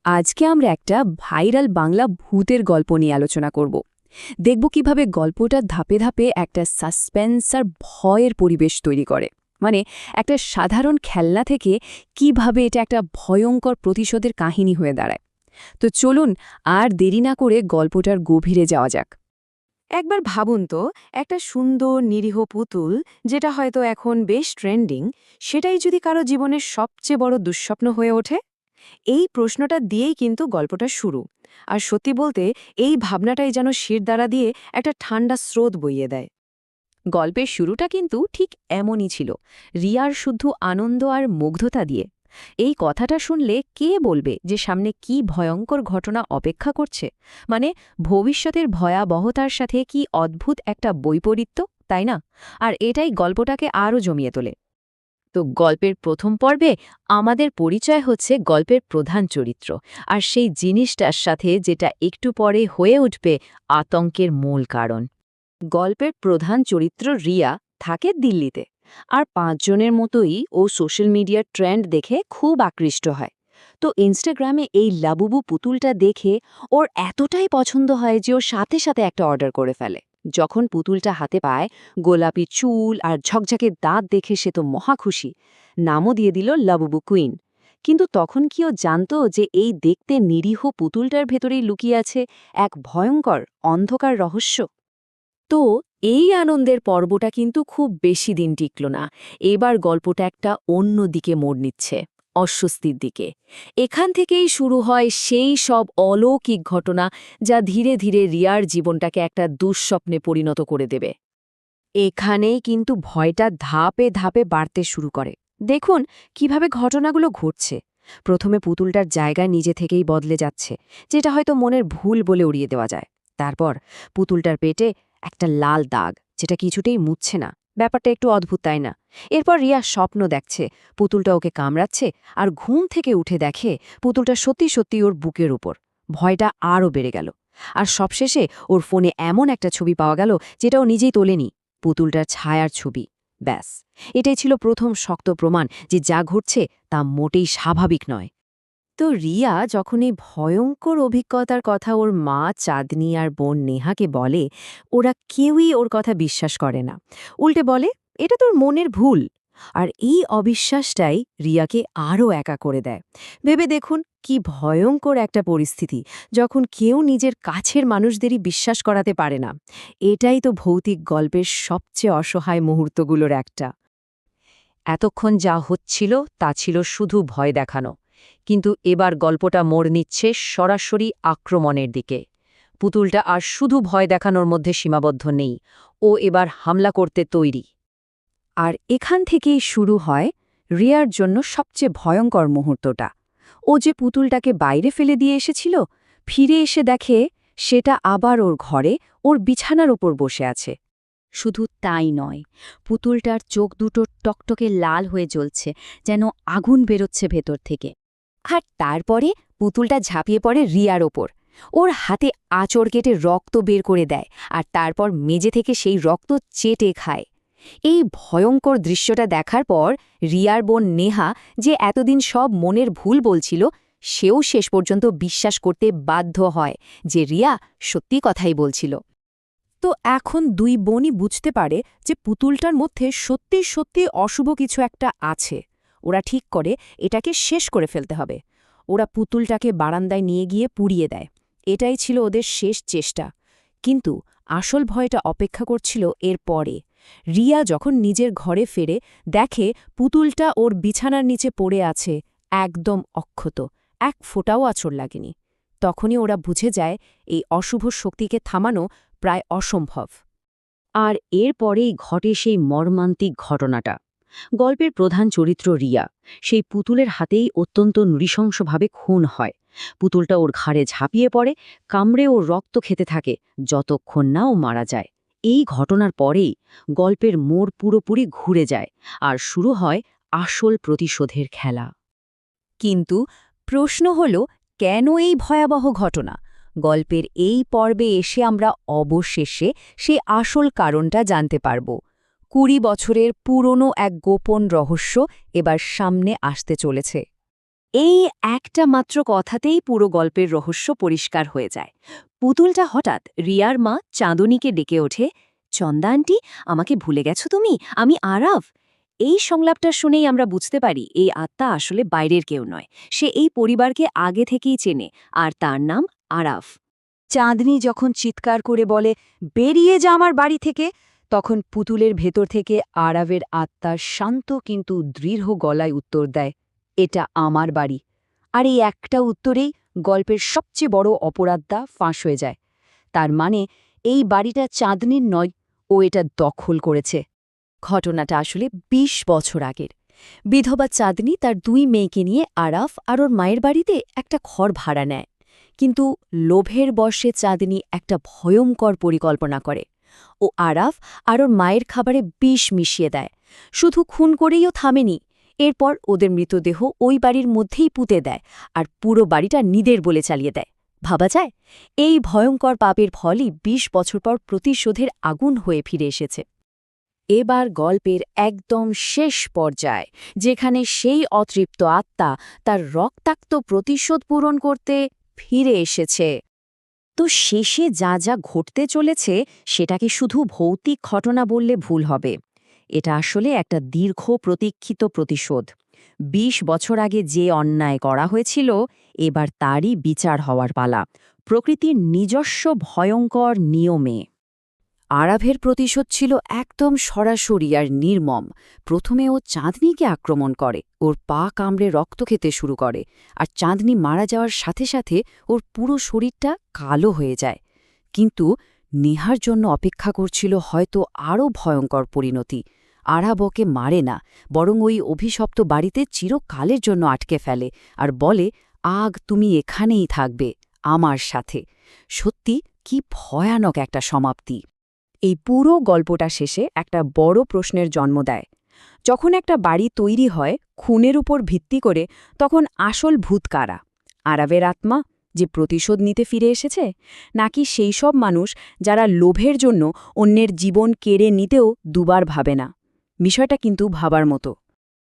আজকে আমরা একটা ভাইরাল বাংলা ভূতের গল্প নিয়ে আলোচনা করব। দেখব কিভাবে গল্পটা ধাপে ধাপে একটা সাসপেন্স আর ভয়ের পরিবেশ তৈরি করে। মানে একটা সাধারণ খেলনা থেকে কিভাবে এটা একটা ভয়ঙ্কর প্রতিশোধের কাহিনী হয়ে দাঁড়ায়। তো চলুন আর দেরি না করে গল্পটার গভীরে যাওয়া যাক। একবার ভাবুন তো, একটা সুন্দর নিরীহ পুতুল, যেটা হয়তো এখন বেশ ট্রেন্ডিং, সেটাই যদি কারো জীবনের সবচেয়ে বড় দুঃস্বপ্ন হয়ে ওঠে। এই প্রশ্নটা দিয়েই কিন্তু গল্পটা শুরু। আর সত্যি বলতে, এই ভাবনাটাই যেন শিরদাঁড়া দিয়ে একটা ঠান্ডা স্রোত বইয়ে দেয়। গল্পের শুরুটা কিন্তু ঠিক এমনই ছিল, রিয়ার শুদ্ধ আনন্দ আর মুগ্ধতা দিয়ে। এই কথাটা শুনলে কে বলবে যে সামনে কি ভয়ঙ্কর ঘটনা অপেক্ষা করছে? মানে ভবিষ্যতের ভয়াবহতার সাথে কি অদ্ভুত একটা বৈপরীত্য, তাই না? আর এটাই গল্পটাকে আরও জমিয়ে তোলে। তো গল্পের প্রথম পর্বে আমাদের পরিচয় হচ্ছে গল্পের প্রধান চরিত্র, আর সেই জিনিসটার সাথে যেটা একটু পরে হয়ে উঠবে আতঙ্কের মূল কারণ। গল্পের প্রধান চরিত্র রিয়া থাকে দিল্লিতে, আর 5 জনের মতোই ও সোশ্যাল মিডিয়ার ট্রেন্ড দেখে খুব আকৃষ্ট হয়। তো ইনস্টাগ্রামে এই লাবুবু পুতুলটা দেখে ওর এতটাই পছন্দ হয় যে ওর সাথে সাথে একটা অর্ডার করে ফেলে। যখন পুতুলটা হাতে পায়, গোলাপি চুল আর ঝকঝকে দাঁত দেখে সে তো মহা খুশি। নামও দিয়ে দিল লাবুবু কুইন। কিন্তু তখন কি ও জানতো যে এই দেখতে নিরীহ পুতুলটার ভেতরেই লুকিয়ে আছে এক ভয়ঙ্কর অন্ধকার রহস্য? তো এই আনন্দের পর্বটা কিন্তু খুব বেশি দিন টিকল না। এবার গল্পটা একটা অন্য দিকে মোড় নিচ্ছে, অস্বস্তির দিকে। এখান থেকেই শুরু হয় সেই সব অলৌকিক ঘটনা যা ধীরে ধীরে রিয়ার জীবনটাকে একটা দুঃস্বপ্নে পরিণত করে দেবে। এখানেই কিন্তু ভয়টা ধাপে ধাপে বাড়তে শুরু করে। দেখুন কিভাবে ঘটনাগুলো ঘটছে। প্রথমে পুতুলটার জায়গা নিজে থেকেই বদলে যাচ্ছে, যেটা হয়তো মনের ভুল বলে উড়িয়ে দেওয়া যায়। তারপর পুতুলটার পেটে একটা লাল দাগ, যেটা কিছুতেই মুছছে না। ব্যাপারটা একটু অদ্ভুত, তাই না? এরপর রিয়া স্বপ্ন দেখছে পুতুলটা ওকে কামড়াচ্ছে, আর ঘুম থেকে উঠে দেখে পুতুলটা সত্যি সত্যি ওর বুকের উপর। ভয়টা আরও বেড়ে গেল। আর সবশেষে ওর ফোনে এমন একটা ছবি পাওয়া গেল যেটা ও নিজেই তোলেনি, পুতুলটার ছায়ার ছবি। ব্যাস, এটাই ছিল প্রথম শক্ত প্রমাণ যে যা ঘটছে তা মোটেই স্বাভাবিক নয়। তো রিয়া যখন এই ভয়ঙ্কর অভিজ্ঞতার কথা ওর মা চাঁদনি আর বোন নেহাকে বলে, ওরা কেউই ওর কথা বিশ্বাস করে না। উল্টে বলে, এটা তোর মনের ভুল। আর এই অবিশ্বাসটাই রিয়াকে আরও একা করে দেয়। ভেবে দেখুন কি ভয়ঙ্কর একটা পরিস্থিতি, যখন কেউ নিজের কাছের মানুষদেরই বিশ্বাস করাতে পারে না। এটাই তো ভৌতিক গল্পের সবচেয়ে অসহায় মুহূর্তগুলোর একটা। এতক্ষণ যা হচ্ছিল তা ছিল শুধু ভয় দেখানো, কিন্তু এবার গল্পটা মোড় নিচ্ছে সরাসরি আক্রমণের দিকে। পুতুলটা আর শুধু ভয় দেখানোর মধ্যে সীমাবদ্ধ নেই, ও এবার হামলা করতে তৈরি। আর এখান থেকেই শুরু হয় রিয়ার জন্য সবচেয়ে ভয়ঙ্কর মুহূর্তটা। ও যে পুতুলটাকে বাইরে ফেলে দিয়ে এসেছিল, ফিরে এসে দেখে সেটা আবার ওর ঘরে, ওর বিছানার ওপর বসে আছে। শুধু তাই নয়, পুতুলটার চোখ দুটো টকটকে লাল হয়ে জ্বলছে, যেন আগুন বেরোচ্ছে ভেতর থেকে। আর তারপরে পুতুলটা ঝাঁপিয়ে পড়ে রিয়ার ওপর। ওর হাতে আঁচড় কেটে রক্ত বের করে দেয়, আর তারপর মেঝে থেকে সেই রক্ত চেটে খায়। এই ভয়ঙ্কর দৃশ্যটা দেখার পর রিয়ার বোন নেহা, যে এতদিন সব মনের ভুল বলছিল, সেও শেষ পর্যন্ত বিশ্বাস করতে বাধ্য হয় যে রিয়া সত্যি কথাই বলছিল। তো এখন দুই বোনই বুঝতে পারে যে পুতুলটার মধ্যে সত্যি সত্যি অশুভ কিছু একটা আছে। ওরা ঠিক করে এটাকে শেষ করে ফেলতে হবে। ওরা পুতুলটাকে বারান্দায় নিয়ে গিয়ে পুড়িয়ে দেয়। এটাই ছিল ওদের শেষ চেষ্টা। কিন্তু আসল ভয়টা অপেক্ষা করছিল এর পরে। রিয়া যখন নিজের ঘরে ফেরে, দেখে পুতুলটা ওর বিছানার নিচে পড়ে আছে, একদম অক্ষত, এক ফোঁটাও আঁচড় লাগেনি। তখনই ওরা বুঝে যায় এই অশুভ শক্তিকে থামানো প্রায় অসম্ভব। আর এরপরেই ঘটে সেই মর্মান্তিক ঘটনাটা। গল্পের প্রধান চরিত্র রিয়া সেই পুতুলের হাতেই অত্যন্ত নৃশংসভাবে খুন হয়। পুতুলটা ওর ঘাড়ে ঝাঁপিয়ে পড়ে, কামড়ে ওর রক্ত খেতে থাকে যতক্ষণ না ও মারা যায়। এই ঘটনার পরেই গল্পের মোড় পুরোপুরি ঘুরে যায়, আর শুরু হয় আসল প্রতিশোধের খেলা। কিন্তু প্রশ্ন হল, কেন এই ভয়াবহ ঘটনা? গল্পের এই পর্বে এসে আমরা অবশেষে সেই আসল কারণটা জানতে পারব। 20 বছরের পুরনো এক গোপন রহস্য এবার সামনে আসতে চলেছে। এই একটা মাত্র কথাতেই পুরো গল্পের রহস্য পরিষ্কার হয়ে যায়। পুতুলটা হঠাৎ রিয়ার মা চাঁদনীকে ডেকে ওঠে, চন্দা আন্টি, আমাকে ভুলে গেছো তুমি? আমি আরাফ। এই সংলাপটা শুনেই আমরা বুঝতে পারি এই আত্মা আসলে বাইরের কেউ নয়, সে এই পরিবারকে আগে থেকেই চেনে, আর তার নাম আরাফ। চাঁদনী যখন চিৎকার করে বলে, বেরিয়ে যা আমার বাড়ি থেকে, তখন পুতুলের ভেতর থেকে আরাফের আত্মা শান্ত কিন্তু দৃঢ় গলায় উত্তর দেয়, এটা আমার বাড়ি। আর এই একটা উত্তরেই গল্পের সবচেয়ে বড় অপরাধটা ফাঁস হয়ে যায়। তার মানে এই বাড়িটা চাঁদনীর নয়, ও এটা দখল করেছে। ঘটনাটা আসলে ২০ বছর আগের। বিধবা চাঁদনী তার ২ মেয়েকে নিয়ে আরাফ আর ওর মায়ের বাড়িতে একটা ঘর ভাড়া নেয়। কিন্তু লোভের বশে চাঁদনী একটা ভয়ঙ্কর পরিকল্পনা করে। ও আরাফ আর ওর মায়ের খাবারে বিষ মিশিয়ে দেয়। শুধু খুন করেইও থামেনি, এরপর ওদের মৃতদেহ ওই বাড়ির মধ্যেই পুঁতে দেয় আর পুরো বাড়িটা নিদের বলে চালিয়ে দেয়। ভাবা যায়, এই ভয়ঙ্কর পাপের ফলই ২০ বছর পর প্রতিশোধের আগুন হয়ে ফিরে এসেছে। এবার গল্পের একদম শেষ পর্যায়, যেখানে সেই অতৃপ্ত আত্মা তার রক্তাক্ত প্রতিশোধ পূরণ করতে ফিরে এসেছে। তো শেষে যা যা ঘটতে চলেছে সেটাকে শুধু ভৌতিক ঘটনা বললে ভুল হবে। এটা আসলে একটা দীর্ঘ প্রতীক্ষিত প্রতিশোধ। ২০ বছর আগে যে অন্যায় করা হয়েছিল, এবার তারই বিচার হওয়ার পালা, প্রকৃতির নিজস্ব ভয়ঙ্কর নিয়মে। আরাফের প্রতিশোধ ছিল একদম সরাসরি আর নির্মম। প্রথমে ও চাঁদনীকে আক্রমণ করে, ওর পা কামড়ে রক্ত খেতে শুরু করে, আর চাঁদনী মারা যাওয়ার সাথে সাথে ওর পুরো শরীরটা কালো হয়ে যায়। কিন্তু নেহার জন্য অপেক্ষা করছিল হয়তো আরও ভয়ঙ্কর পরিণতি। আরাফ ওকে মারে না, বরং ওই অভিশপ্ত বাড়িতে চিরকালের জন্য আটকে ফেলে আর বলে, আগ তুমি এখানেই থাকবে আমার সাথে। সত্যি কি ভয়ানক একটা সমাপ্তি। এই পুরো গল্পটা শেষে একটা বড় প্রশ্নের জন্ম দেয়। যখন একটা বাড়ি তৈরি হয় খুনের উপর ভিত্তি করে, তখন আসল ভূত কারা? আরাফের আত্মা, যে প্রতিশোধ নিতে ফিরে এসেছে, নাকি সেই সব মানুষ যারা লোভের জন্য অন্যের জীবন কেড়ে নিতেও দুবার ভাবে না? বিষয়টা কিন্তু ভাবার মতো।